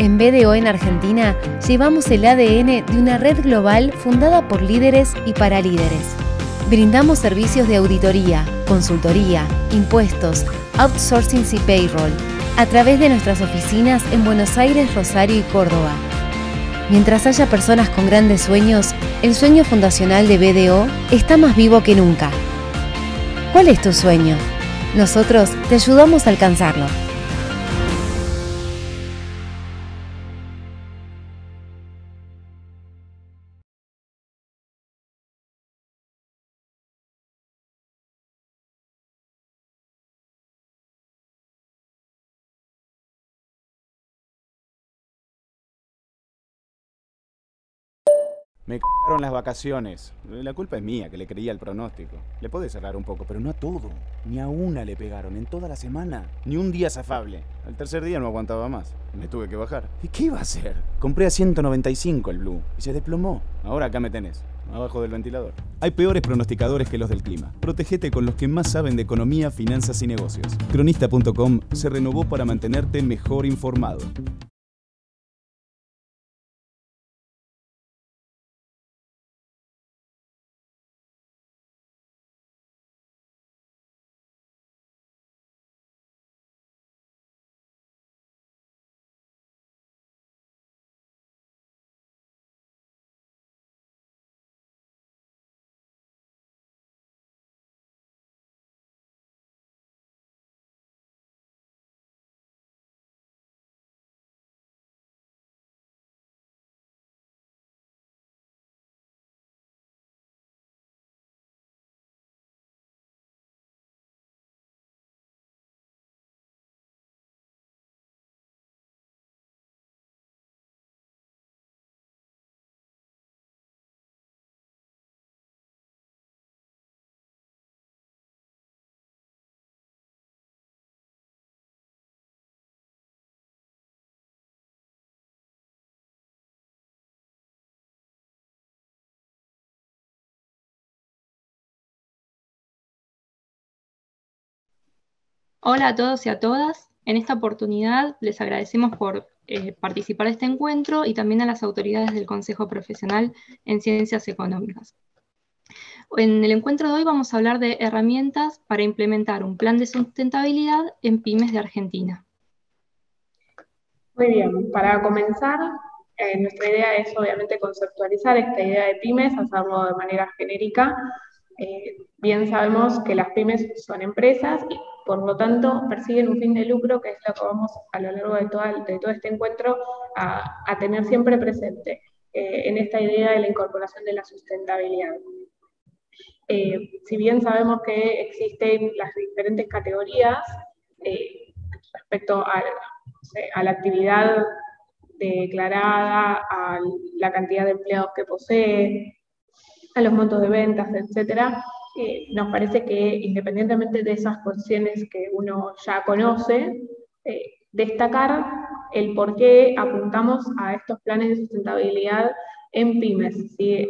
En BDO en Argentina, llevamos el ADN de una red global fundada por líderes y para líderes. Brindamos servicios de auditoría, consultoría, impuestos, outsourcing y payroll, a través de nuestras oficinas en Buenos Aires, Rosario y Córdoba. Mientras haya personas con grandes sueños, el sueño fundacional de BDO está más vivo que nunca. ¿Cuál es tu sueño? Nosotros te ayudamos a alcanzarlo. Me cagaron las vacaciones. La culpa es mía, que le creía el pronóstico. Le podés cerrar un poco, pero no a todo. Ni a una le pegaron en toda la semana. Ni un día zafable. Al tercer día no aguantaba más. Me tuve que bajar. ¿Y qué iba a hacer? Compré a 195 el Blue y se desplomó. Ahora acá me tenés, abajo del ventilador. Hay peores pronosticadores que los del clima. Protégete con los que más saben de economía, finanzas y negocios. Cronista.com se renovó para mantenerte mejor informado. Hola a todos y a todas. En esta oportunidad les agradecemos por participar de este encuentro y también a las autoridades del Consejo Profesional en Ciencias Económicas. En el encuentro de hoy vamos a hablar de herramientas para implementar un plan de sustentabilidad en pymes de Argentina. Muy bien, para comenzar, nuestra idea es obviamente conceptualizar esta idea de pymes, hacerlo de manera genérica. Bien sabemos que las pymes son empresas y por lo tanto persiguen un fin de lucro, que es lo que vamos a lo largo de todo este encuentro a tener siempre presente en esta idea de la incorporación de la sustentabilidad. Si bien sabemos que existen las diferentes categorías respecto a la actividad declarada, a la cantidad de empleados que posee, a los montos de ventas, etcétera, nos parece que independientemente de esas cuestiones que uno ya conoce, destacar el por qué apuntamos a estos planes de sustentabilidad en pymes, ¿sí?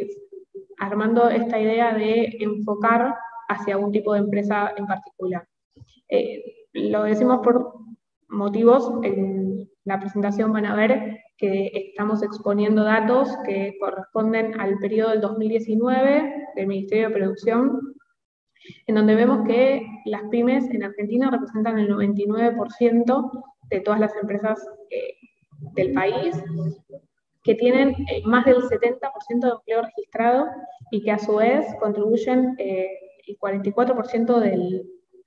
Armando esta idea de enfocar hacia un tipo de empresa en particular. Lo decimos por motivos, en la presentación van a ver que estamos exponiendo datos que corresponden al periodo del 2019 del Ministerio de Producción, en donde vemos que las pymes en Argentina representan el 99% de todas las empresas del país, que tienen más del 70% de empleo registrado y que a su vez contribuyen el 44%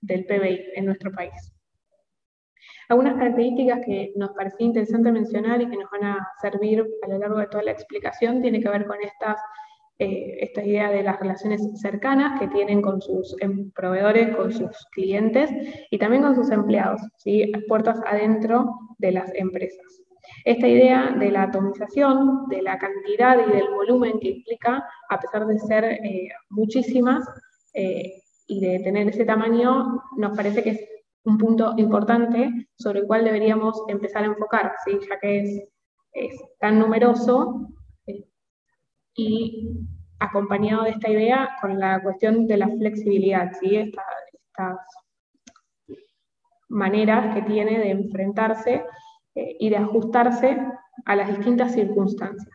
del PBI en nuestro país. Algunas características que nos parecía interesante mencionar y que nos van a servir a lo largo de toda la explicación tiene que ver con esta idea de las relaciones cercanas que tienen con sus proveedores, con sus clientes y también con sus empleados, ¿sí? Puertas adentro de las empresas. Esta idea de la atomización, de la cantidad y del volumen que implica, a pesar de ser muchísimas y de tener ese tamaño, nos parece que es un punto importante sobre el cual deberíamos empezar a enfocar, ¿sí? Ya que es tan numeroso y acompañado de esta idea con la cuestión de la flexibilidad, ¿sí? Estas maneras que tiene de enfrentarse y de ajustarse a las distintas circunstancias.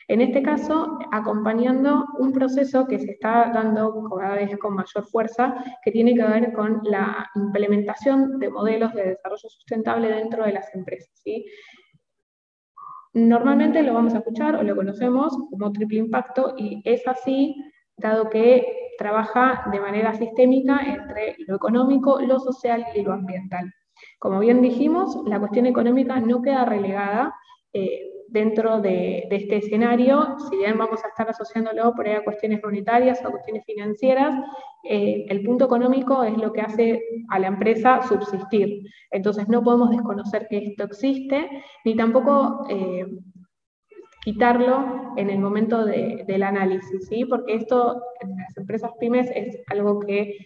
En este caso, acompañando un proceso que se está dando cada vez con mayor fuerza, que tiene que ver con la implementación de modelos de desarrollo sustentable dentro de las empresas, ¿sí? Normalmente lo vamos a escuchar o lo conocemos como triple impacto, y es así, dado que trabaja de manera sistémica entre lo económico, lo social y lo ambiental. Como bien dijimos, la cuestión económica no queda relegada dentro de este escenario. Si bien vamos a estar asociándolo por ahí a cuestiones monetarias o a cuestiones financieras, el punto económico es lo que hace a la empresa subsistir. Entonces no podemos desconocer que esto existe, ni tampoco quitarlo en el momento del análisis, ¿sí? Porque esto en las empresas pymes es algo que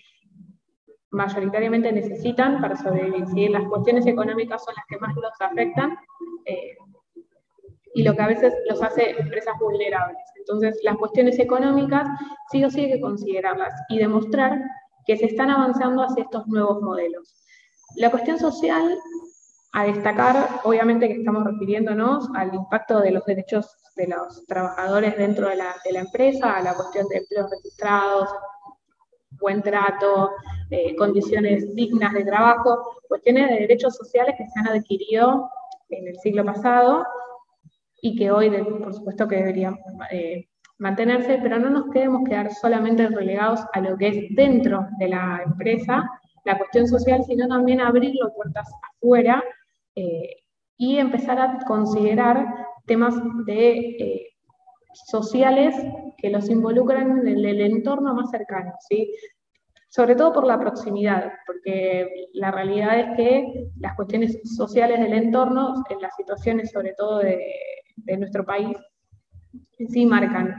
mayoritariamente necesitan para sobrevivir, ¿sí? Las cuestiones económicas son las que más los afectan, y lo que a veces los hace empresas vulnerables. Entonces, las cuestiones económicas sí o sí hay que considerarlas y demostrar que se están avanzando hacia estos nuevos modelos. La cuestión social, a destacar, obviamente que estamos refiriéndonos al impacto de los derechos de los trabajadores dentro de la empresa, a la cuestión de empleos registrados, buen trato, condiciones dignas de trabajo, cuestiones de derechos sociales que se han adquirido en el siglo pasado y que hoy, por supuesto, que deberían mantenerse, pero no nos quedemos quedar solamente relegados a lo que es dentro de la empresa, la cuestión social, sino también abrir las puertas afuera y empezar a considerar temas de sociales que los involucran en el entorno más cercano, ¿sí? Sobre todo por la proximidad, porque la realidad es que las cuestiones sociales del entorno, en las situaciones sobre todo de nuestro país, sí marcan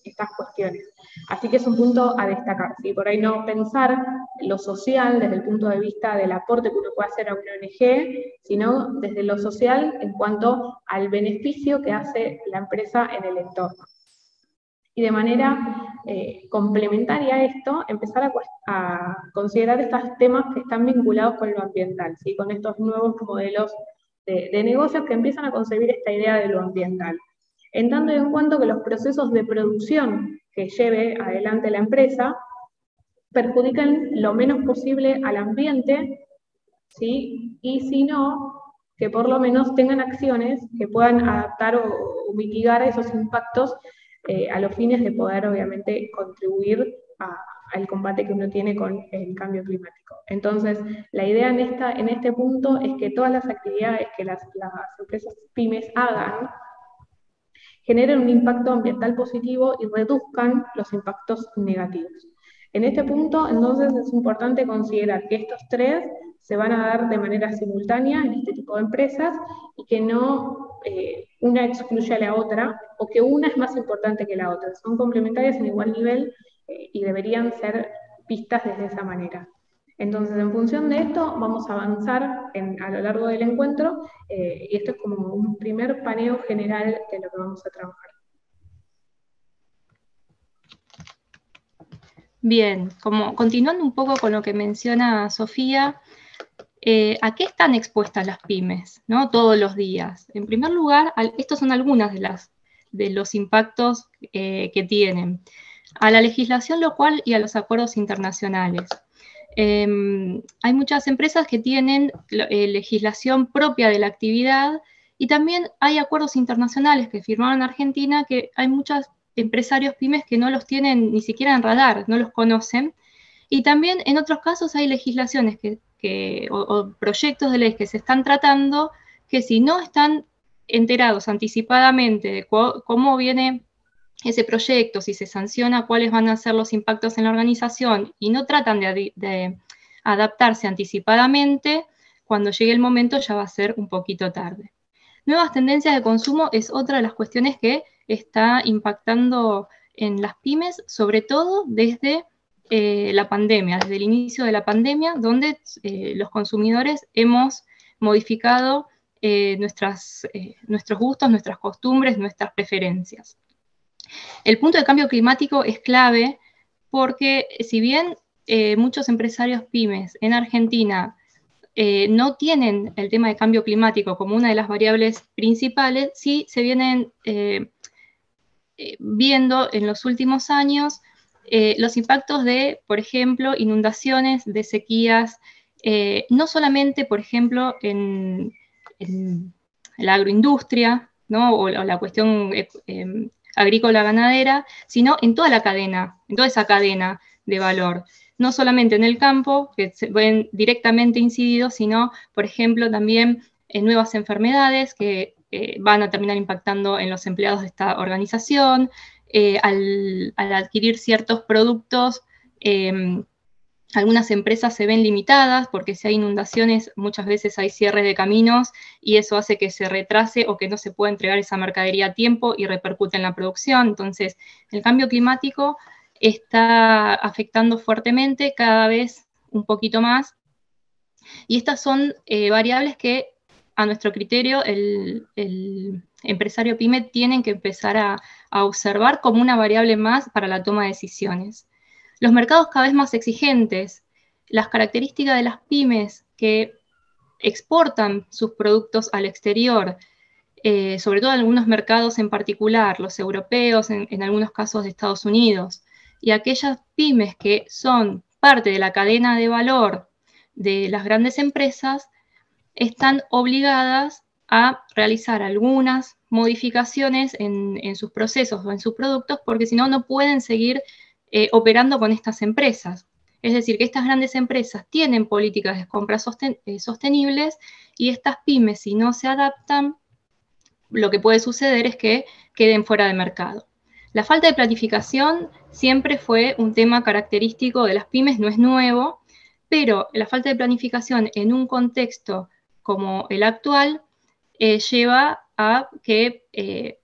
estas cuestiones. Así que es un punto a destacar, ¿sí? Por ahí no pensar lo social desde el punto de vista del aporte que uno puede hacer a una ONG, sino desde lo social en cuanto al beneficio que hace la empresa en el entorno. Y de manera complementaria a esto, empezar a considerar estos temas que están vinculados con lo ambiental, ¿sí? Con estos nuevos modelos de negocios que empiezan a concebir esta idea de lo ambiental. En tanto y en cuanto que los procesos de producción que lleve adelante la empresa perjudican lo menos posible al ambiente, ¿sí? Y si no, que por lo menos tengan acciones que puedan adaptar o mitigar esos impactos a los fines de poder, obviamente, contribuir al combate que uno tiene con el cambio climático. Entonces, la idea en este punto es que todas las actividades que las empresas pymes hagan generen un impacto ambiental positivo y reduzcan los impactos negativos. En este punto, entonces, es importante considerar que estos tres se van a dar de manera simultánea en este tipo de empresas y que no una excluye a la otra o que una es más importante que la otra. Son complementarias en igual nivel y deberían ser vistas desde esa manera. Entonces, en función de esto, vamos a avanzar a lo largo del encuentro y esto es como un primer paneo general de lo que vamos a trabajar. Bien, continuando un poco con lo que menciona Sofía, ¿a qué están expuestas las pymes, ¿no? Todos los días? En primer lugar, estos son algunos de los impactos que tienen. A la legislación local y a los acuerdos internacionales. Hay muchas empresas que tienen legislación propia de la actividad y también hay acuerdos internacionales que firmaron en Argentina que hay muchos empresarios pymes que no los tienen ni siquiera en radar, no los conocen. Y también en otros casos hay legislaciones o proyectos de ley que se están tratando que si no están enterados anticipadamente de cómo viene ese proyecto, si se sanciona cuáles van a ser los impactos en la organización y no tratan de adaptarse anticipadamente, cuando llegue el momento ya va a ser un poquito tarde. Nuevas tendencias de consumo es otra de las cuestiones que está impactando en las pymes, sobre todo desde la pandemia, desde el inicio de la pandemia, donde los consumidores hemos modificado nuestros gustos, nuestras costumbres, nuestras preferencias. El punto de cambio climático es clave porque si bien muchos empresarios pymes en Argentina no tienen el tema de cambio climático como una de las variables principales, sí se vienen viendo en los últimos años los impactos de, por ejemplo, inundaciones, de sequías, no solamente, por ejemplo, en la agroindustria, ¿no? o la cuestión agrícola ganadera, sino en toda la cadena, en toda esa cadena de valor. No solamente en el campo, que se ven directamente incididos, sino, por ejemplo, también en nuevas enfermedades que van a terminar impactando en los empleados de esta organización, al adquirir ciertos productos, algunas empresas se ven limitadas porque si hay inundaciones muchas veces hay cierres de caminos y eso hace que se retrase o que no se pueda entregar esa mercadería a tiempo y repercute en la producción. Entonces, el cambio climático está afectando fuertemente, cada vez un poquito más, y estas son variables que a nuestro criterio el empresario PYME tiene que empezar a observar como una variable más para la toma de decisiones. Los mercados cada vez más exigentes, las características de las pymes que exportan sus productos al exterior, sobre todo en algunos mercados en particular, los europeos, en algunos casos de Estados Unidos, y aquellas pymes que son parte de la cadena de valor de las grandes empresas, están obligadas a realizar algunas modificaciones en sus procesos o en sus productos, porque si no, no pueden seguir operando con estas empresas. Es decir, que estas grandes empresas tienen políticas de compra sostenibles y estas pymes, si no se adaptan, lo que puede suceder es que queden fuera de mercado. La falta de planificación siempre fue un tema característico de las pymes, no es nuevo, pero la falta de planificación en un contexto como el actual lleva a que,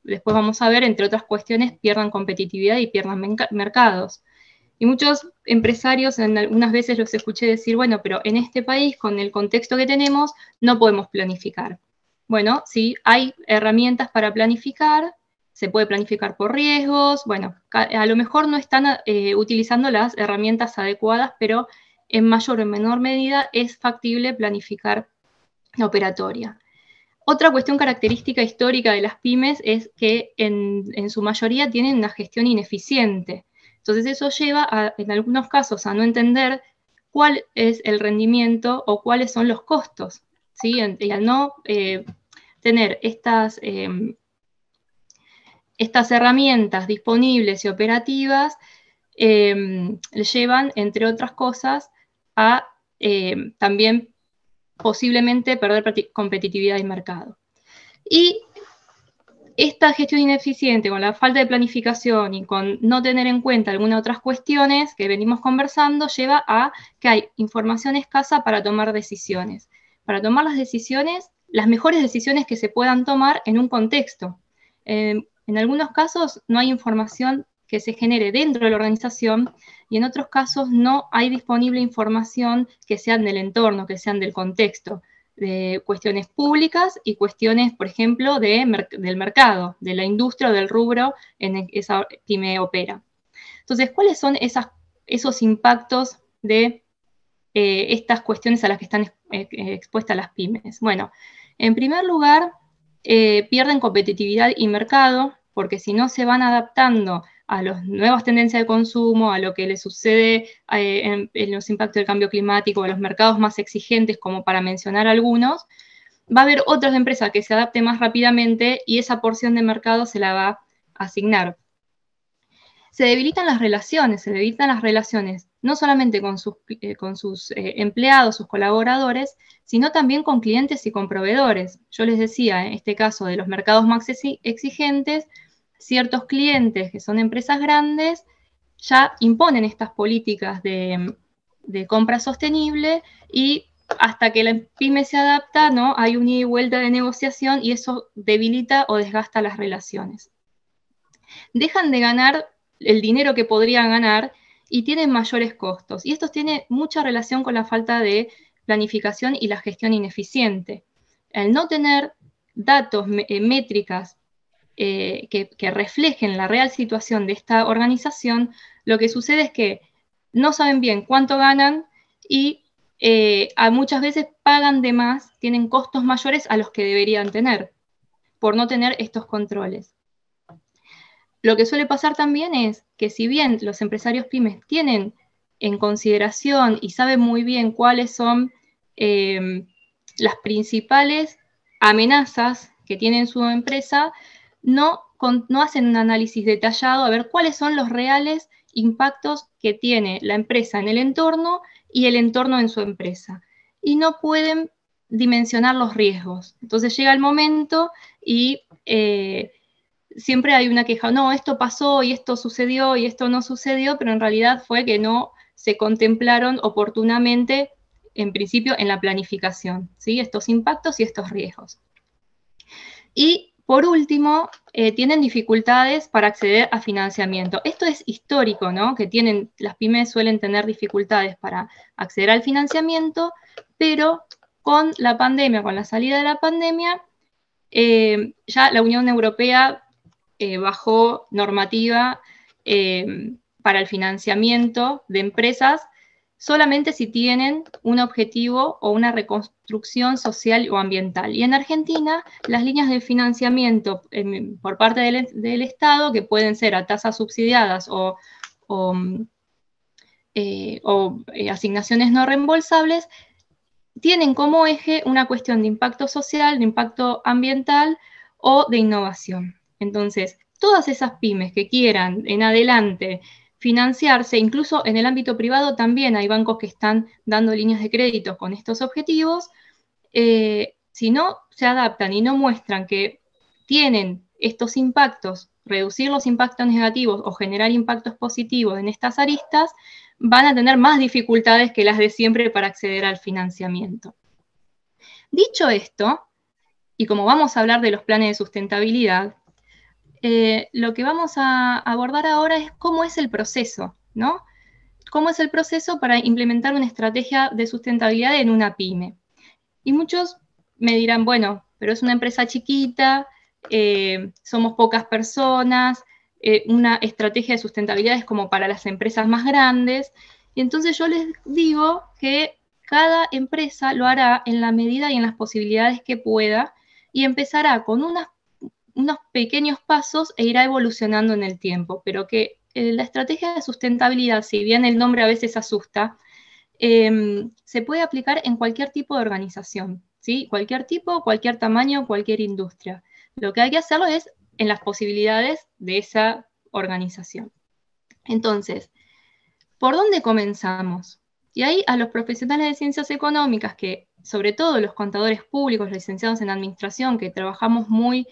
después vamos a ver, entre otras cuestiones, pierdan competitividad y pierdan mercados. Y muchos empresarios, algunas veces los escuché decir, bueno, pero en este país, con el contexto que tenemos, no podemos planificar. Bueno, sí, hay herramientas para planificar, se puede planificar por riesgos, bueno, a lo mejor no están utilizando las herramientas adecuadas, pero en mayor o en menor medida es factible planificar la operatoria. Otra cuestión característica histórica de las pymes es que en su mayoría tienen una gestión ineficiente. Entonces eso lleva en algunos casos a no entender cuál es el rendimiento o cuáles son los costos, ¿sí? Y al no tener estas herramientas disponibles y operativas, llevan, entre otras cosas, a también posiblemente perder competitividad y mercado. Y esta gestión ineficiente, con la falta de planificación y con no tener en cuenta algunas otras cuestiones que venimos conversando, lleva a que hay información escasa para tomar decisiones. Para tomar las decisiones, las mejores decisiones que se puedan tomar en un contexto. En algunos casos no hay información que se genere dentro de la organización y en otros casos no hay disponible información que sean del entorno, que sean del contexto, de cuestiones públicas y cuestiones, por ejemplo, del mercado, de la industria o del rubro en el que esa pyme opera. Entonces, ¿cuáles son esos impactos de estas cuestiones a las que están expuestas las pymes? Bueno, en primer lugar, pierden competitividad y mercado, porque si no se van adaptando a las nuevas tendencias de consumo, a lo que les sucede en los impactos del cambio climático, a los mercados más exigentes, como para mencionar algunos, va a haber otras empresas que se adapten más rápidamente y esa porción de mercado se la va a asignar. Se debilitan las relaciones no solamente con sus empleados, sus colaboradores, sino también con clientes y con proveedores. Yo les decía, en este caso de los mercados más exigentes, ciertos clientes que son empresas grandes ya imponen estas políticas de compra sostenible y hasta que la pyme se adapta, ¿no? Hay un ida y vuelta de negociación y eso debilita o desgasta las relaciones. Dejan de ganar el dinero que podrían ganar y tienen mayores costos. Y esto tiene mucha relación con la falta de planificación y la gestión ineficiente. Al no tener datos, métricas que reflejen la real situación de esta organización, lo que sucede es que no saben bien cuánto ganan y muchas veces pagan de más, tienen costos mayores a los que deberían tener, por no tener estos controles. Lo que suele pasar también es que si bien los empresarios pymes tienen en consideración y saben muy bien cuáles son las principales amenazas que tiene su empresa, no hacen un análisis detallado a ver cuáles son los reales impactos que tiene la empresa en el entorno y el entorno en su empresa. Y no pueden dimensionar los riesgos. Entonces llega el momento y siempre hay una queja, no, esto pasó y esto sucedió y esto no sucedió, pero en realidad fue que no se contemplaron oportunamente, en principio, en la planificación, ¿sí? Estos impactos y estos riesgos. Y por último, tienen dificultades para acceder a financiamiento. Esto es histórico, ¿no? Que las pymes suelen tener dificultades para acceder al financiamiento, pero con la pandemia, con la salida de la pandemia, ya la Unión Europea bajó normativa para el financiamiento de empresas solamente si tienen un objetivo o una reconstrucción social o ambiental. Y en Argentina, las líneas de financiamiento por parte del Estado, que pueden ser a tasas subsidiadas o asignaciones no reembolsables, tienen como eje una cuestión de impacto social, de impacto ambiental o de innovación. Entonces, todas esas pymes que quieran en adelante financiarse, incluso en el ámbito privado también hay bancos que están dando líneas de crédito con estos objetivos, si no se adaptan y no muestran que tienen estos impactos, reducir los impactos negativos o generar impactos positivos en estas aristas, van a tener más dificultades que las de siempre para acceder al financiamiento. Dicho esto, y como vamos a hablar de los planes de sustentabilidad, lo que vamos a abordar ahora es cómo es el proceso, ¿no? ¿Cómo es el proceso para implementar una estrategia de sustentabilidad en una pyme? Y muchos me dirán, bueno, pero es una empresa chiquita, somos pocas personas, una estrategia de sustentabilidad es como para las empresas más grandes. Y entonces yo les digo que cada empresa lo hará en la medida y en las posibilidades que pueda y empezará con unos pequeños pasos e irá evolucionando en el tiempo, pero que la estrategia de sustentabilidad, si bien el nombre a veces asusta, se puede aplicar en cualquier tipo de organización, ¿sí? Cualquier tipo, cualquier tamaño, cualquier industria. Lo que hay que hacerlo es en las posibilidades de esa organización. Entonces, ¿por dónde comenzamos? Y ahí a los profesionales de ciencias económicas, que sobre todo los contadores públicos, los licenciados en administración, que trabajamos muy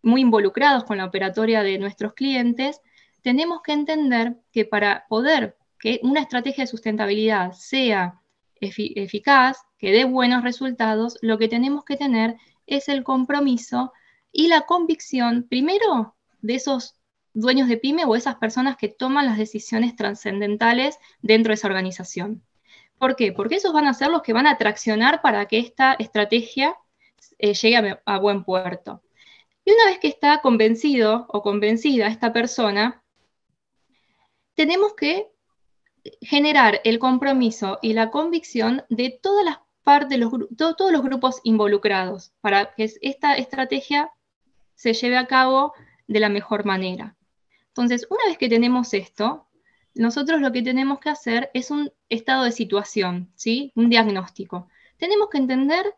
involucrados con la operatoria de nuestros clientes, tenemos que entender que para poder que una estrategia de sustentabilidad sea eficaz, que dé buenos resultados, lo que tenemos que tener es el compromiso y la convicción, primero, de esos dueños de pyme o esas personas que toman las decisiones trascendentales dentro de esa organización. ¿Por qué? Porque esos van a ser los que van a traccionar para que esta estrategia llegue a buen puerto. Y una vez que está convencido o convencida esta persona, tenemos que generar el compromiso y la convicción de todas las partes, todos los grupos involucrados, para que esta estrategia se lleve a cabo de la mejor manera. Entonces, una vez que tenemos esto, nosotros lo que tenemos que hacer es un estado de situación, ¿sí? Un diagnóstico. Tenemos que entender,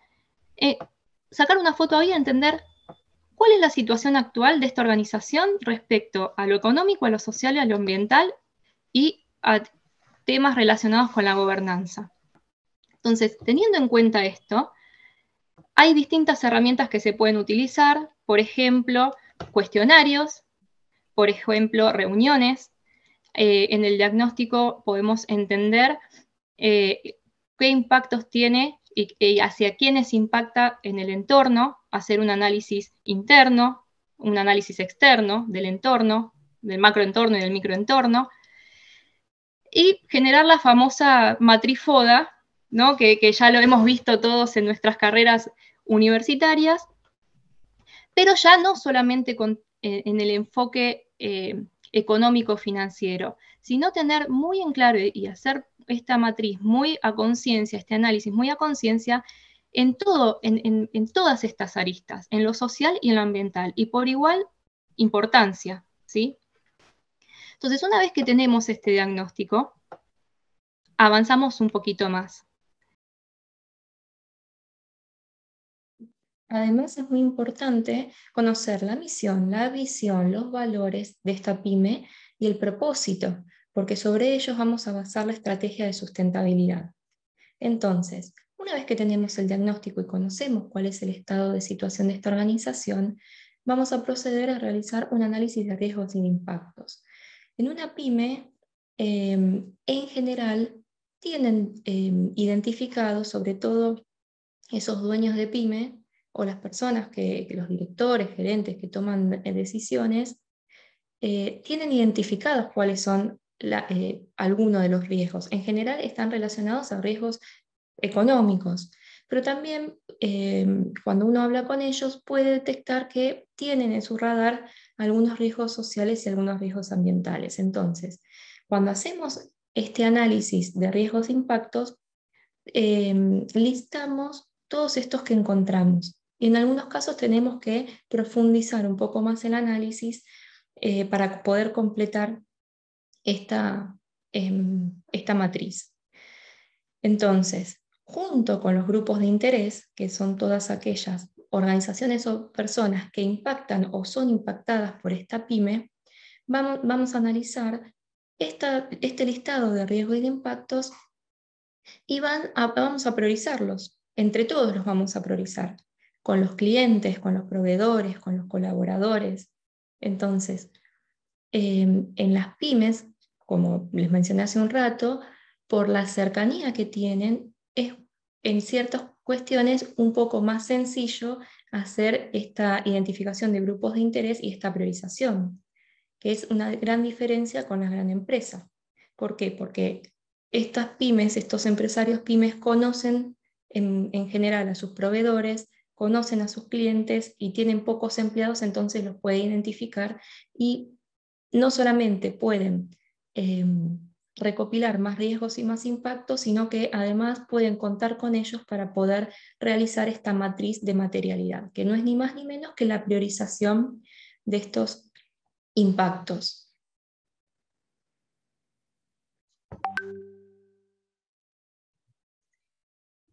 sacar una foto ahí y entender cuál es la situación actual de esta organización respecto a lo económico, a lo social y a lo ambiental y a temas relacionados con la gobernanza. Entonces, teniendo en cuenta esto, hay distintas herramientas que se pueden utilizar, por ejemplo, cuestionarios, por ejemplo, reuniones. En el diagnóstico podemos entender qué impactos tiene y hacia quiénes impacta en el entorno, hacer un análisis interno, un análisis externo del entorno, del macroentorno y del microentorno, y generar la famosa matriz FODA, ¿no? que ya lo hemos visto todos en nuestras carreras universitarias, pero ya no solamente en el enfoque económico-financiero, sino tener muy en claro y hacer esta matriz muy a conciencia, este análisis muy a conciencia, en todas estas aristas, en lo social y en lo ambiental, y por igual importancia, ¿sí? Entonces, una vez que tenemos este diagnóstico, avanzamos un poquito más. Además, es muy importante conocer la misión, la visión, los valores de esta pyme y el propósito, porque sobre ellos vamos a basar la estrategia de sustentabilidad. Entonces, una vez que tenemos el diagnóstico y conocemos cuál es el estado de situación de esta organización, vamos a proceder a realizar un análisis de riesgos y de impactos. En una pyme, en general, tienen identificados, sobre todo esos dueños de pyme, o las personas los directores, gerentes que toman decisiones, tienen identificados cuáles son algunos de los riesgos. En general están relacionados a riesgos económicos, pero también cuando uno habla con ellos puede detectar que tienen en su radar algunos riesgos sociales y algunos riesgos ambientales. Entonces, cuando hacemos este análisis de riesgos e impactos, listamos todos estos que encontramos. Y en algunos casos tenemos que profundizar un poco más el análisis para poder completar esta matriz. Entonces, junto con los grupos de interés, que son todas aquellas organizaciones o personas que impactan o son impactadas por esta pyme, vamos a analizar este listado de riesgos y de impactos y vamos a priorizarlos. Entre todos los vamos a priorizar, con los clientes, con los proveedores, con los colaboradores. Entonces, en las pymes, como les mencioné hace un rato, por la cercanía que tienen, es en ciertas cuestiones un poco más sencillo hacer esta identificación de grupos de interés y esta priorización, que es una gran diferencia con la gran empresa. ¿Por qué? Porque estas pymes, estos empresarios pymes conocen en general a sus proveedores, conocen a sus clientes y tienen pocos empleados, entonces los puede identificar y no solamente pueden recopilar más riesgos y más impactos, sino que además pueden contar con ellos para poder realizar esta matriz de materialidad, que no es ni más ni menos que la priorización de estos impactos.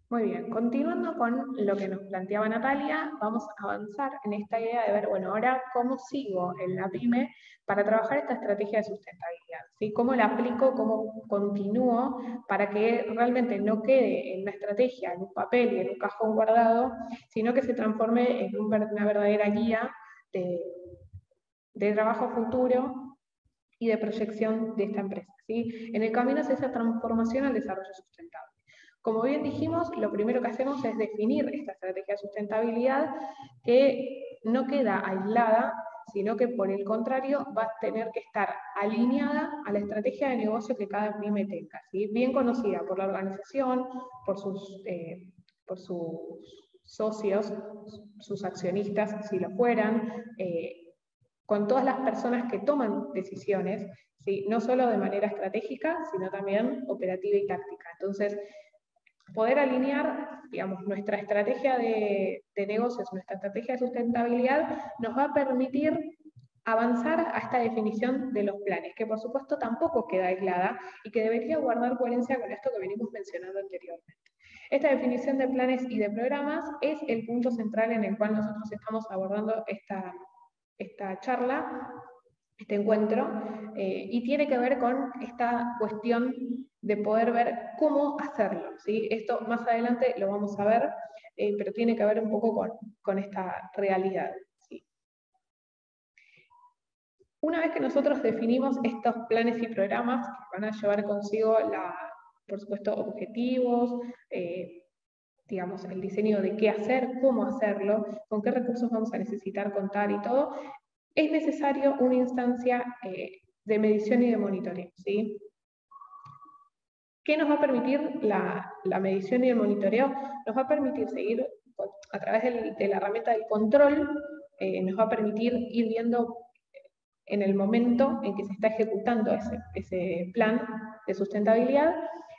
Muy bien, continuando con lo que nos planteaba Natalia, vamos a avanzar en esta idea de ver, bueno, ahora cómo sigo en la pyme para trabajar esta estrategia de sustentabilidad, ¿sí? ¿Cómo la aplico, cómo continúo para que realmente no quede en una estrategia, en un papel y en un cajón guardado, sino que se transforme en una verdadera guía de trabajo futuro y de proyección de esta empresa, ¿sí? En el camino hacia esa transformación al desarrollo sustentable. Como bien dijimos, lo primero que hacemos es definir esta estrategia de sustentabilidad que no queda aislada, sino que por el contrario va a tener que estar alineada a la estrategia de negocio que cada pyme tenga, ¿sí? Bien conocida por la organización, por sus socios, sus accionistas, si lo fueran, con todas las personas que toman decisiones, ¿sí? No solo de manera estratégica, sino también operativa y táctica. Entonces, poder alinear, digamos, nuestra estrategia de negocios, nuestra estrategia de sustentabilidad, nos va a permitir avanzar a esta definición de los planes, que por supuesto tampoco queda aislada y que debería guardar coherencia con esto que venimos mencionando anteriormente. Esta definición de planes y de programas es el punto central en el cual nosotros estamos abordando esta charla, este encuentro, y tiene que ver con esta cuestión de poder ver cómo hacerlo, ¿sí? Esto más adelante lo vamos a ver, pero tiene que ver un poco con esta realidad, ¿sí? Una vez que nosotros definimos estos planes y programas que van a llevar consigo, por supuesto, objetivos, digamos, el diseño de qué hacer, cómo hacerlo, con qué recursos vamos a necesitar contar y todo, es necesario una instancia de medición y de monitoreo, ¿sí? ¿Qué nos va a permitir la medición y el monitoreo? Nos va a permitir seguir a través de la herramienta del control, nos va a permitir ir viendo en el momento en que se está ejecutando ese plan de sustentabilidad,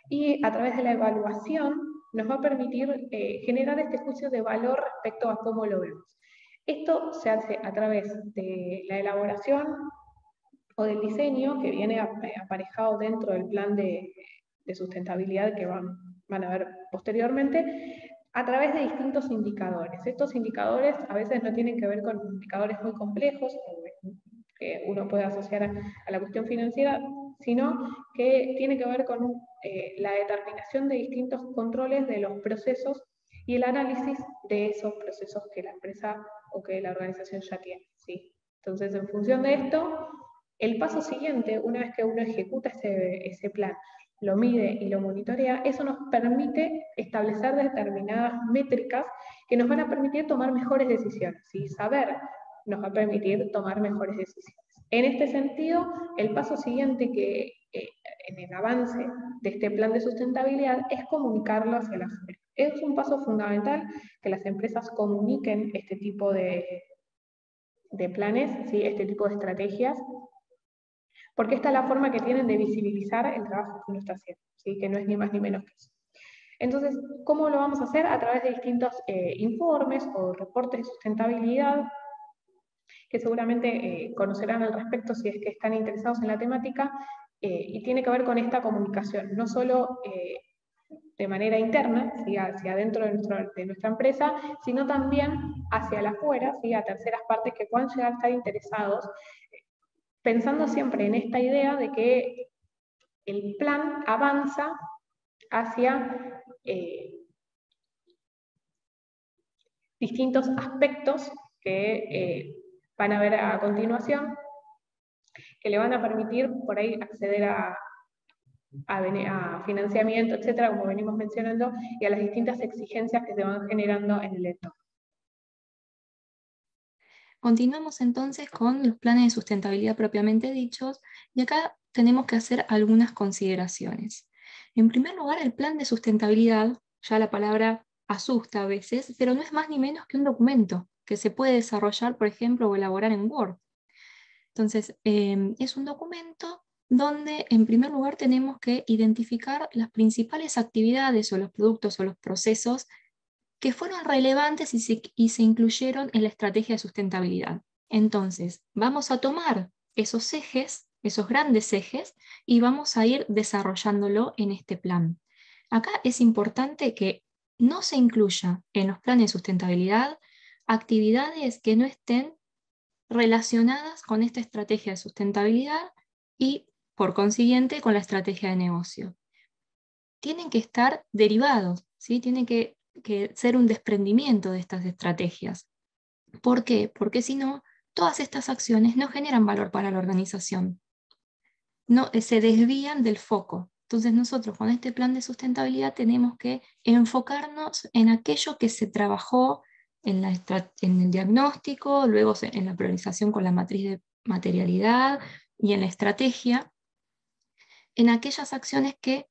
y a través de la evaluación nos va a permitir generar este juicio de valor respecto a cómo lo vemos. Esto se hace a través de la elaboración o del diseño que viene aparejado dentro del plan de sustentabilidad que van a ver posteriormente, a través de distintos indicadores. Estos indicadores a veces no tienen que ver con indicadores muy complejos, que uno puede asociar a la cuestión financiera, sino que tiene que ver con la determinación de distintos controles de los procesos y el análisis de esos procesos que la empresa o que la organización ya tiene, ¿sí? Entonces, en función de esto, el paso siguiente, una vez que uno ejecuta ese plan, lo mide y lo monitorea, eso nos permite establecer determinadas métricas que nos van a permitir tomar mejores decisiones, ¿sí? Saber nos va a permitir tomar mejores decisiones. En este sentido, el paso siguiente que en el avance de este plan de sustentabilidad es comunicarlo hacia la afuera. Es un paso fundamental que las empresas comuniquen este tipo de planes, ¿sí? Este tipo de estrategias, porque esta es la forma que tienen de visibilizar el trabajo que uno está haciendo, ¿sí? Que no es ni más ni menos que eso. Entonces, ¿cómo lo vamos a hacer? A través de distintos informes o reportes de sustentabilidad, que seguramente conocerán al respecto si es que están interesados en la temática, y tiene que ver con esta comunicación, no solo de manera interna, ¿sí? Hacia adentro de nuestra empresa, sino también hacia la afuera, ¿sí? A terceras partes que puedan llegar a estar interesados, pensando siempre en esta idea de que el plan avanza hacia distintos aspectos que van a ver a continuación, que le van a permitir por ahí acceder a financiamiento, etcétera, como venimos mencionando, y a las distintas exigencias que se van generando en el entorno. Continuamos entonces con los planes de sustentabilidad propiamente dichos, y acá tenemos que hacer algunas consideraciones. En primer lugar, el plan de sustentabilidad, ya la palabra asusta a veces, pero no es más ni menos que un documento que se puede desarrollar, por ejemplo, o elaborar en Word. Entonces, es un documento donde en primer lugar tenemos que identificar las principales actividades o los productos o los procesos que fueron relevantes y se incluyeron en la estrategia de sustentabilidad. Entonces, vamos a tomar esos ejes, esos grandes ejes, y vamos a ir desarrollándolo en este plan. Acá es importante que no se incluya en los planes de sustentabilidad actividades que no estén relacionadas con esta estrategia de sustentabilidad y, por consiguiente, con la estrategia de negocio. Tienen que estar derivados, ¿sí? Tienen que ser un desprendimiento de estas estrategias. ¿Por qué? Porque si no, todas estas acciones no generan valor para la organización. No, se desvían del foco. Entonces nosotros con este plan de sustentabilidad tenemos que enfocarnos en aquello que se trabajó en el diagnóstico, luego en la priorización con la matriz de materialidad y en la estrategia, en aquellas acciones que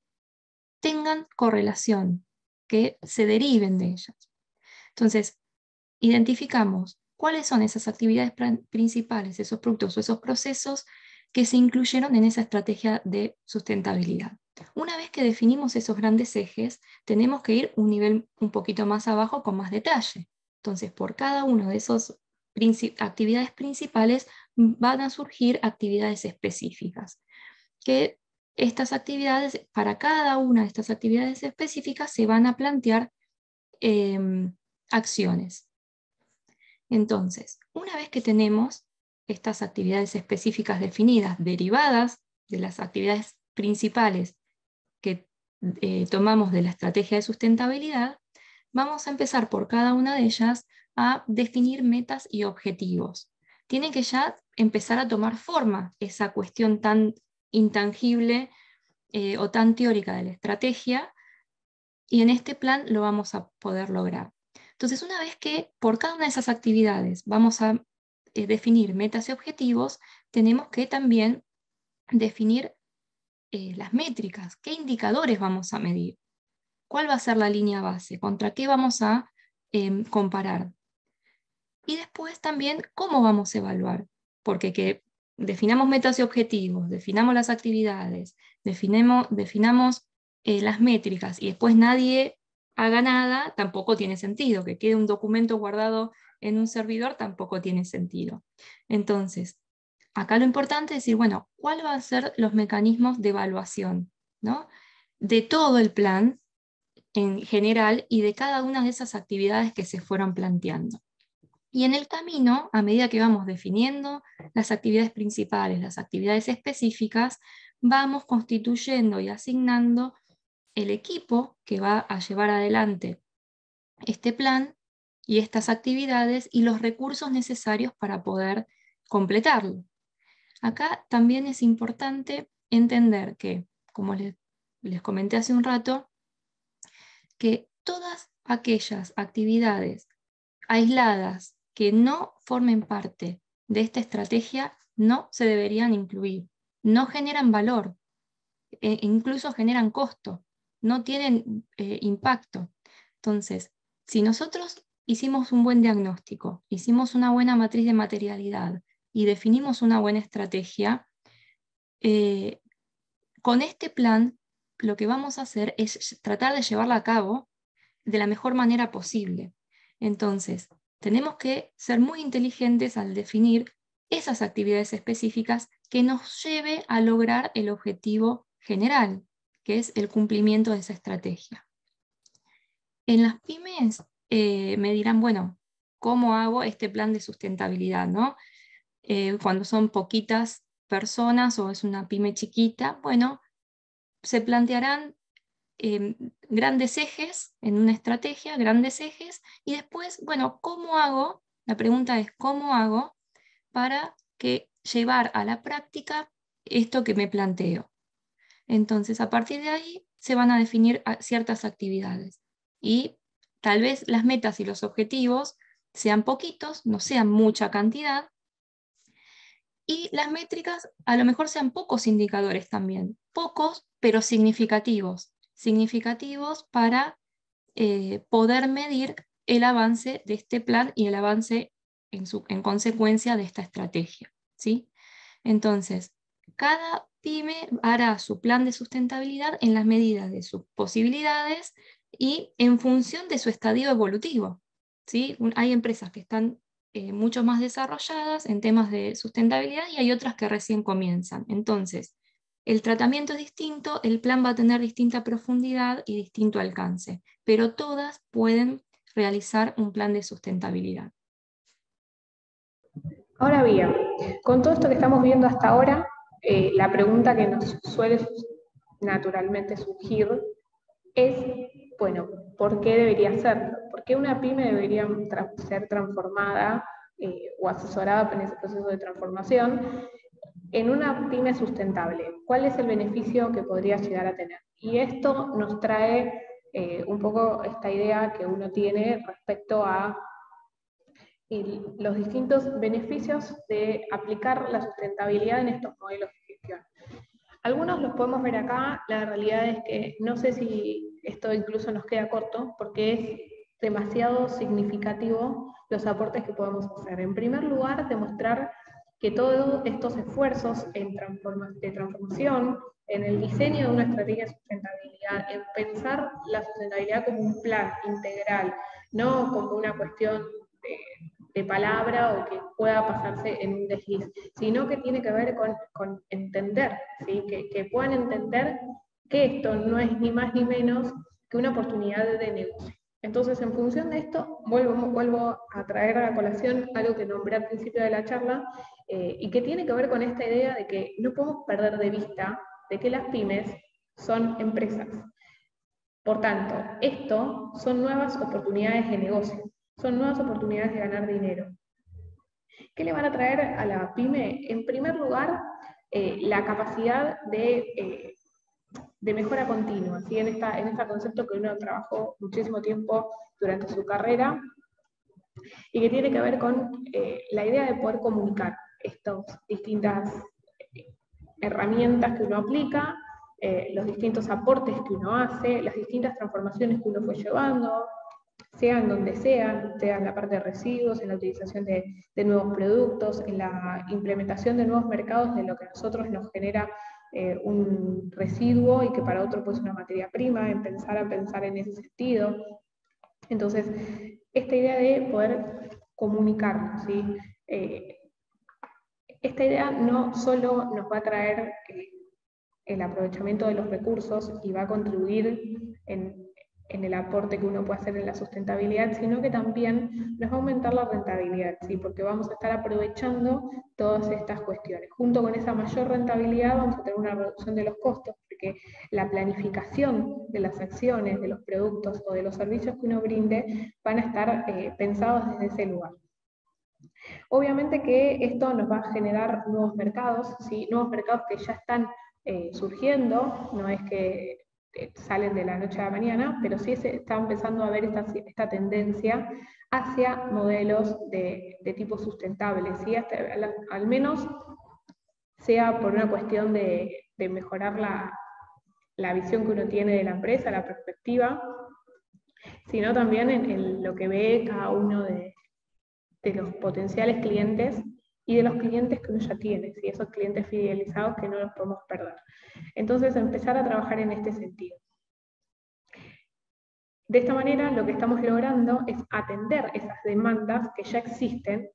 tengan correlación, que se deriven de ellas. Entonces, identificamos cuáles son esas actividades principales, esos productos o esos procesos que se incluyeron en esa estrategia de sustentabilidad. Una vez que definimos esos grandes ejes, tenemos que ir un nivel un poquito más abajo con más detalle. Entonces, por cada una de esas actividades principales van a surgir actividades específicas, que estas actividades, para cada una de estas actividades específicas, se van a plantear acciones. Entonces, una vez que tenemos estas actividades específicas definidas, derivadas de las actividades principales que tomamos de la estrategia de sustentabilidad, vamos a empezar por cada una de ellas a definir metas y objetivos. Tiene que ya empezar a tomar forma esa cuestión tan intangible o tan teórica de la estrategia, y en este plan lo vamos a poder lograr. Entonces, una vez que por cada una de esas actividades vamos a definir metas y objetivos, tenemos que también definir las métricas, qué indicadores vamos a medir, cuál va a ser la línea base, contra qué vamos a comparar. Y después también cómo vamos a evaluar, porque que definamos metas y objetivos, definamos las actividades, definamos las métricas y después nadie haga nada, tampoco tiene sentido. Que quede un documento guardado en un servidor tampoco tiene sentido. Entonces, acá lo importante es decir, bueno, ¿cuáles van a ser los mecanismos de evaluación, ¿no?, de todo el plan en general y de cada una de esas actividades que se fueron planteando? Y en el camino, a medida que vamos definiendo las actividades principales, las actividades específicas, vamos constituyendo y asignando el equipo que va a llevar adelante este plan y estas actividades y los recursos necesarios para poder completarlo. Acá también es importante entender que, como les comenté hace un rato, que todas aquellas actividades aisladas que no formen parte de esta estrategia no se deberían incluir, no generan valor, incluso generan costo, no tienen impacto. Entonces, si nosotros hicimos un buen diagnóstico, hicimos una buena matriz de materialidad y definimos una buena estrategia, con este plan lo que vamos a hacer es tratar de llevarla a cabo de la mejor manera posible. Entonces, tenemos que ser muy inteligentes al definir esas actividades específicas que nos lleve a lograr el objetivo general, que es el cumplimiento de esa estrategia. En las pymes me dirán, bueno, ¿cómo hago este plan de sustentabilidad, ¿no? Cuando son poquitas personas o es una pyme chiquita, bueno, se plantearán grandes ejes en una estrategia, grandes ejes, y después, bueno, ¿cómo hago? La pregunta es, ¿cómo hago para llevar a la práctica esto que me planteo? Entonces, a partir de ahí se van a definir ciertas actividades. Y tal vez las metas y los objetivos sean poquitos, no sean mucha cantidad, y las métricas a lo mejor sean pocos indicadores también, pocos pero significativos para poder medir el avance de este plan y el avance en consecuencia de esta estrategia, ¿sí? Entonces, cada pyme hará su plan de sustentabilidad en las medidas de sus posibilidades y en función de su estadio evolutivo, ¿sí? Hay empresas que están mucho más desarrolladas en temas de sustentabilidad y hay otras que recién comienzan. Entonces, el tratamiento es distinto, el plan va a tener distinta profundidad y distinto alcance, pero todas pueden realizar un plan de sustentabilidad. Ahora bien, con todo esto que estamos viendo hasta ahora, la pregunta que nos suele naturalmente surgir es, bueno, ¿por qué debería serlo? ¿Por qué una pyme debería ser transformada o asesorada en ese proceso de transformación en una pyme sustentable? ¿Cuál es el beneficio que podría llegar a tener? Y esto nos trae un poco esta idea que uno tiene respecto a los distintos beneficios de aplicar la sustentabilidad en estos modelos de gestión. Algunos los podemos ver acá, la realidad es que no sé si esto incluso nos queda corto, porque es demasiado significativo los aportes que podemos hacer. En primer lugar, demostrar que todos estos esfuerzos de transformación, en el diseño de una estrategia de sustentabilidad, en pensar la sustentabilidad como un plan integral, no como una cuestión de palabra o que pueda pasarse en un desliz, sino que tiene que ver con entender, ¿sí? Que puedan entender que esto no es ni más ni menos que una oportunidad de negocio. Entonces, en función de esto, vuelvo a traer a la colación algo que nombré al principio de la charla, y que tiene que ver con esta idea de que no podemos perder de vista de que las pymes son empresas. Por tanto, esto son nuevas oportunidades de negocio, son nuevas oportunidades de ganar dinero. ¿Qué le van a traer a la pyme? En primer lugar, la capacidad de mejora continua, ¿sí? en este concepto que uno trabajó muchísimo tiempo durante su carrera y que tiene que ver con la idea de poder comunicar estas distintas herramientas que uno aplica, los distintos aportes que uno hace, las distintas transformaciones que uno fue llevando, sean donde sean en la parte de residuos, en la utilización de nuevos productos, en la implementación de nuevos mercados, de lo que a nosotros nos genera un residuo y que para otro puede ser una materia prima, empezar a pensar en ese sentido. Entonces, esta idea de poder comunicar, ¿sí? Esta idea no solo nos va a traer el aprovechamiento de los recursos y va a contribuir en el aporte que uno puede hacer en la sustentabilidad, sino que también nos va a aumentar la rentabilidad, ¿sí? Porque vamos a estar aprovechando todas estas cuestiones. Junto con esa mayor rentabilidad vamos a tener una reducción de los costos, porque la planificación de las acciones, de los productos o de los servicios que uno brinde van a estar pensados desde ese lugar. Obviamente que esto nos va a generar nuevos mercados, ¿sí? Nuevos mercados que ya están surgiendo, no es que salen de la noche a la mañana, pero sí se está empezando a ver esta tendencia hacia modelos de tipo sustentable, ¿sí? Al menos sea por una cuestión de mejorar la visión que uno tiene de la empresa, la perspectiva, sino también en lo que ve cada uno de los potenciales clientes y de los clientes que uno ya tiene, ¿sí? Esos clientes fidelizados que no los podemos perder. Entonces, empezar a trabajar en este sentido. De esta manera, lo que estamos logrando es atender esas demandas que ya existen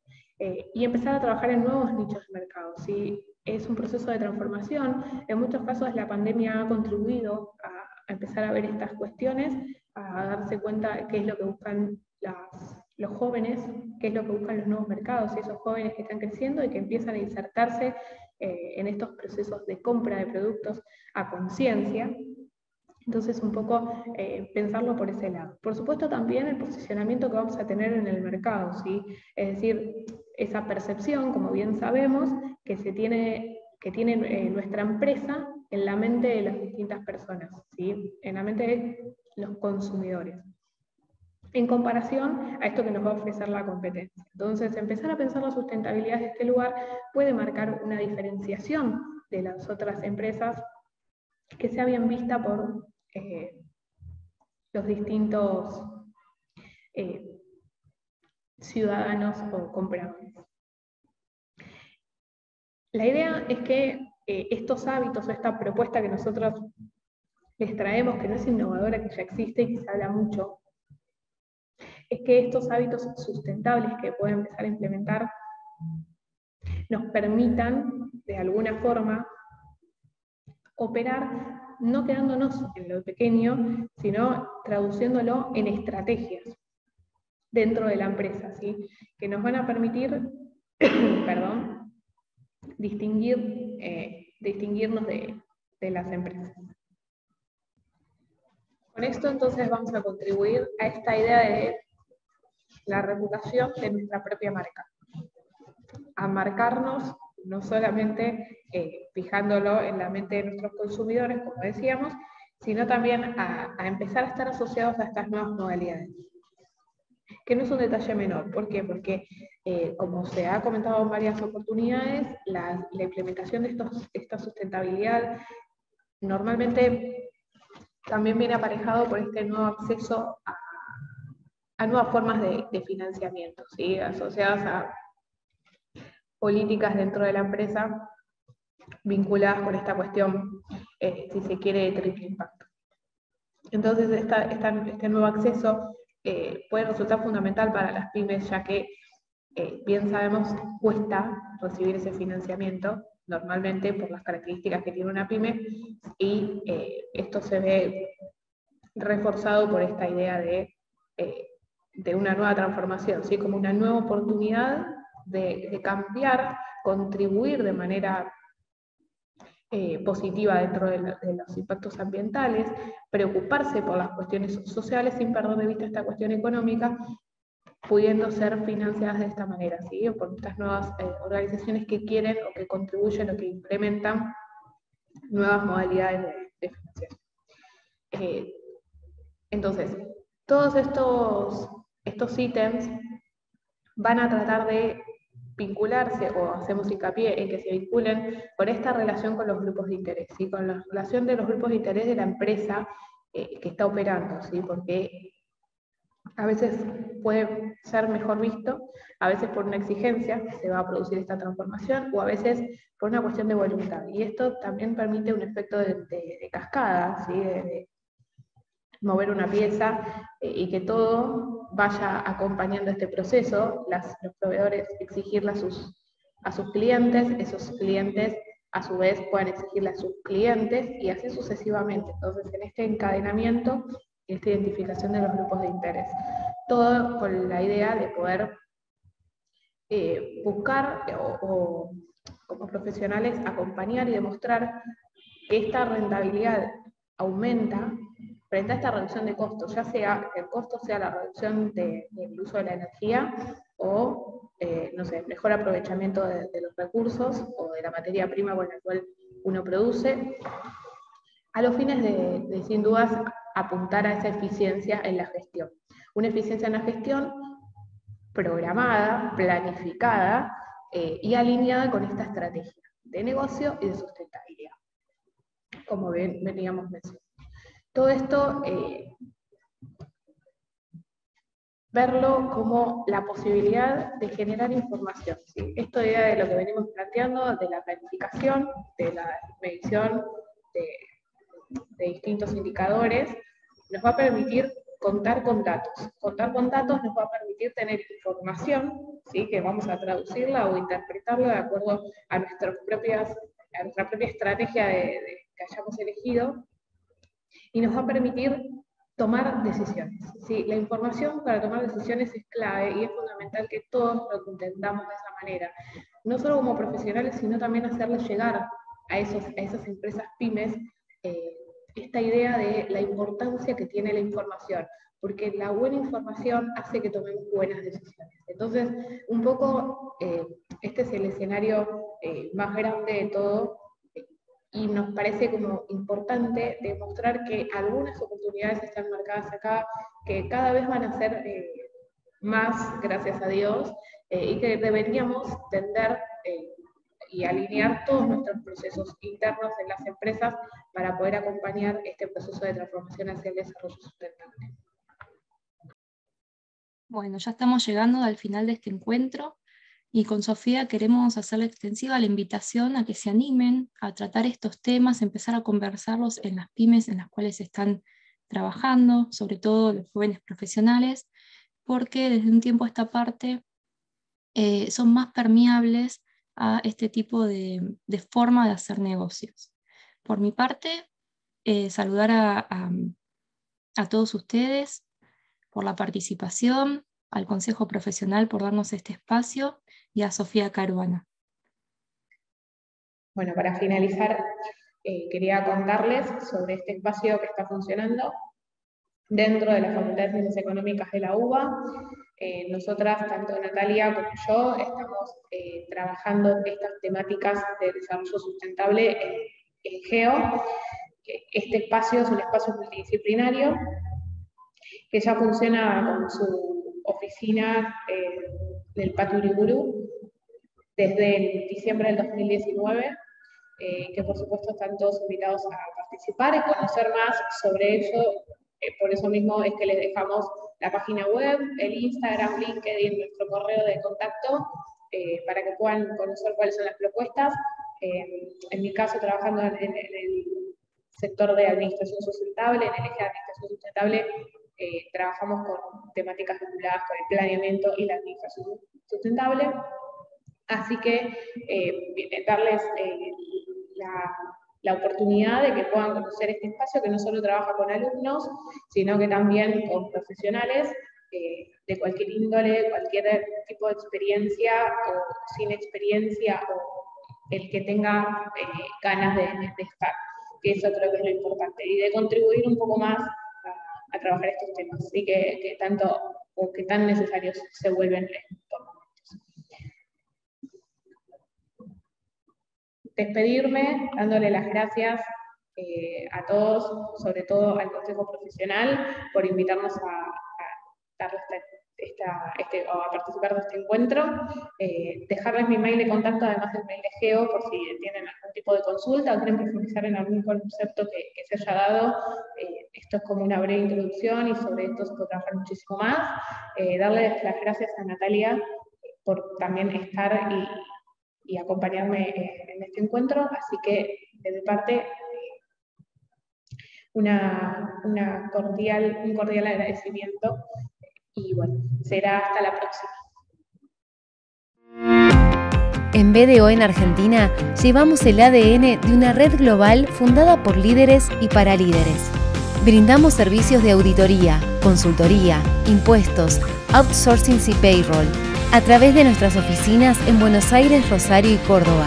y empezar a trabajar en nuevos nichos de mercado, ¿sí? Es un proceso de transformación. En muchos casos, la pandemia ha contribuido a empezar a ver estas cuestiones, a darse cuenta de qué es lo que buscan los jóvenes, qué es lo que buscan los nuevos mercados, y esos jóvenes que están creciendo y que empiezan a insertarse en estos procesos de compra de productos a conciencia. Entonces, un poco pensarlo por ese lado. Por supuesto, también el posicionamiento que vamos a tener en el mercado, ¿sí? Es decir, esa percepción, como bien sabemos, que tiene nuestra empresa en la mente de las distintas personas, ¿sí? En la mente de los consumidores, en comparación a esto que nos va a ofrecer la competencia. Entonces, empezar a pensar la sustentabilidad de este lugar puede marcar una diferenciación de las otras empresas que sea bien vista por los distintos ciudadanos o compradores. La idea es que estos hábitos o esta propuesta que nosotros les traemos, que no es innovadora, que ya existe y que se habla mucho, es que estos hábitos sustentables que pueden empezar a implementar nos permitan, de alguna forma, operar no quedándonos en lo pequeño, sino traduciéndolo en estrategias dentro de la empresa, ¿sí? Que nos van a permitir perdón, distinguirnos de las empresas. Con esto entonces vamos a contribuir a esta idea de la reputación de nuestra propia marca. A marcarnos no solamente fijándolo en la mente de nuestros consumidores, como decíamos, sino también a empezar a estar asociados a estas nuevas modalidades. Que no es un detalle menor. ¿Por qué? Porque, como se ha comentado en varias oportunidades, la implementación de esta sustentabilidad normalmente también viene aparejado por este nuevo acceso a nuevas formas de financiamiento, ¿sí? Asociadas a políticas dentro de la empresa vinculadas con esta cuestión, si se quiere, de triple impacto. Entonces, este nuevo acceso puede resultar fundamental para las pymes, ya que, bien sabemos, cuesta recibir ese financiamiento, normalmente por las características que tiene una pyme, y esto se ve reforzado por esta idea de una nueva transformación, ¿sí? Como una nueva oportunidad de cambiar, contribuir de manera positiva dentro de los impactos ambientales, preocuparse por las cuestiones sociales sin perder de vista esta cuestión económica, pudiendo ser financiadas de esta manera, ¿sí? Por estas nuevas organizaciones que quieren o que contribuyen o que implementan nuevas modalidades de financiación. Entonces, todos estos ítems van a tratar de vincularse, o hacemos hincapié en que se vinculen con esta relación con los grupos de interés, ¿sí? Con la relación de los grupos de interés de la empresa que está operando, ¿sí? Porque a veces puede ser mejor visto, a veces por una exigencia se va a producir esta transformación, o a veces por una cuestión de voluntad. Y esto también permite un efecto de cascada, ¿sí? de mover una pieza y que todo vaya acompañando este proceso, los proveedores exigirle a sus clientes, esos clientes a su vez puedan exigirle a sus clientes y así sucesivamente. Entonces, en este encadenamiento y esta identificación de los grupos de interés. Todo con la idea de poder buscar o como profesionales acompañar y demostrar que esta rentabilidad aumenta frente a esta reducción de costos, ya sea que el costo sea la reducción del uso de la energía o, no sé, mejor aprovechamiento de los recursos o de la materia prima con la cual uno produce, a los fines de sin dudas apuntar a esa eficiencia en la gestión. Una eficiencia en la gestión programada, planificada y alineada con esta estrategia de negocio y de sustentabilidad, como veníamos mencionando. Todo esto, verlo como la posibilidad de generar información, ¿sí? Esto idea de lo que venimos planteando, de la planificación, de la medición de distintos indicadores, nos va a permitir contar con datos. Contar con datos nos va a permitir tener información, ¿sí? Que vamos a traducirla o interpretarla de acuerdo a nuestra propia estrategia que hayamos elegido, y nos va a permitir tomar decisiones. ¿Sí? La información para tomar decisiones es clave y es fundamental que todos lo entendamos de esa manera. No solo como profesionales, sino también hacerles llegar a esas empresas pymes esta idea de la importancia que tiene la información, porque la buena información hace que tomemos buenas decisiones. Entonces, un poco este es el escenario más grande de todo, y nos parece como importante demostrar que algunas oportunidades están marcadas acá, que cada vez van a ser más, gracias a Dios, y que deberíamos tender y alinear todos nuestros procesos internos en las empresas para poder acompañar este proceso de transformación hacia el desarrollo sustentable. Bueno, ya estamos llegando al final de este encuentro. Y con Sofía queremos hacerle extensiva la invitación a que se animen a tratar estos temas, empezar a conversarlos en las pymes en las cuales están trabajando, sobre todo los jóvenes profesionales, porque desde un tiempo a esta parte son más permeables a este tipo de forma de hacer negocios. Por mi parte, saludar a todos ustedes por la participación, al Consejo Profesional por darnos este espacio, y a Sofía Caruana. Bueno, para finalizar, quería contarles sobre este espacio que está funcionando dentro de la Facultad de Ciencias Económicas de la UBA. Nosotras, tanto Natalia como yo, estamos trabajando estas temáticas de desarrollo sustentable en GEO. Este espacio es un espacio multidisciplinario que ya funciona con su oficina del Patu Uriburu desde el diciembre del 2019, que por supuesto están todos invitados a participar y conocer más sobre ello. Por eso mismo es que les dejamos la página web, el Instagram, LinkedIn, nuestro correo de contacto, para que puedan conocer cuáles son las propuestas. En mi caso, trabajando en el sector de administración sustentable, en el eje de administración sustentable, trabajamos con temáticas vinculadas con el planeamiento y la administración sustentable. Así que darles la oportunidad de que puedan conocer este espacio que no solo trabaja con alumnos, sino que también con profesionales de cualquier índole, cualquier tipo de experiencia o sin experiencia, o el que tenga ganas de estar, que eso creo que es lo importante, y de contribuir un poco más a trabajar estos temas, y que tanto o que tan necesarios se vuelven en estos momentos. Despedirme dándole las gracias a todos, sobre todo al Consejo Profesional, por invitarnos a dar o a participar de este encuentro. Dejarles mi mail de contacto, además del mail de Geo, por si tienen algún tipo de consulta o quieren profundizar en algún concepto que se haya dado. Esto es como una breve introducción y sobre esto se puede trabajar muchísimo más. Darles las gracias a Natalia por también estar y acompañarme en este encuentro, así que de mi parte un cordial agradecimiento y bueno, será hasta la próxima. En BDO en Argentina llevamos el ADN de una red global fundada por líderes y para líderes. Brindamos servicios de auditoría, consultoría, impuestos, outsourcing y payroll a través de nuestras oficinas en Buenos Aires, Rosario y Córdoba.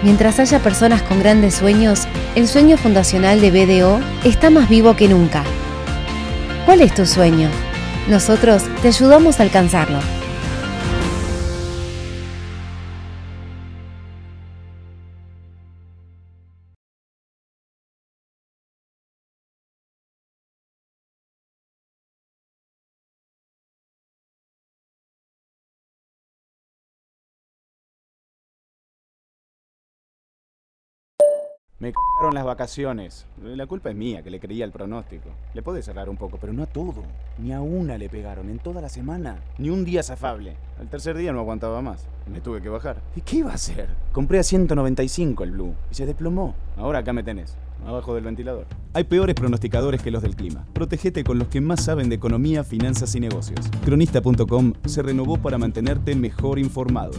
Mientras haya personas con grandes sueños, el sueño fundacional de BDO está más vivo que nunca. ¿Cuál es tu sueño? Nosotros te ayudamos a alcanzarlo. Me cagaron las vacaciones. La culpa es mía, que le creía el pronóstico. Le podés cerrar un poco, pero no a todo. Ni a una le pegaron en toda la semana. Ni un día zafable. Al tercer día no aguantaba más. Me tuve que bajar. ¿Y qué iba a hacer? Compré a 195 el Blue y se desplomó. Ahora acá me tenés, abajo del ventilador. Hay peores pronosticadores que los del clima. Protégete con los que más saben de economía, finanzas y negocios. Cronista.com se renovó para mantenerte mejor informado.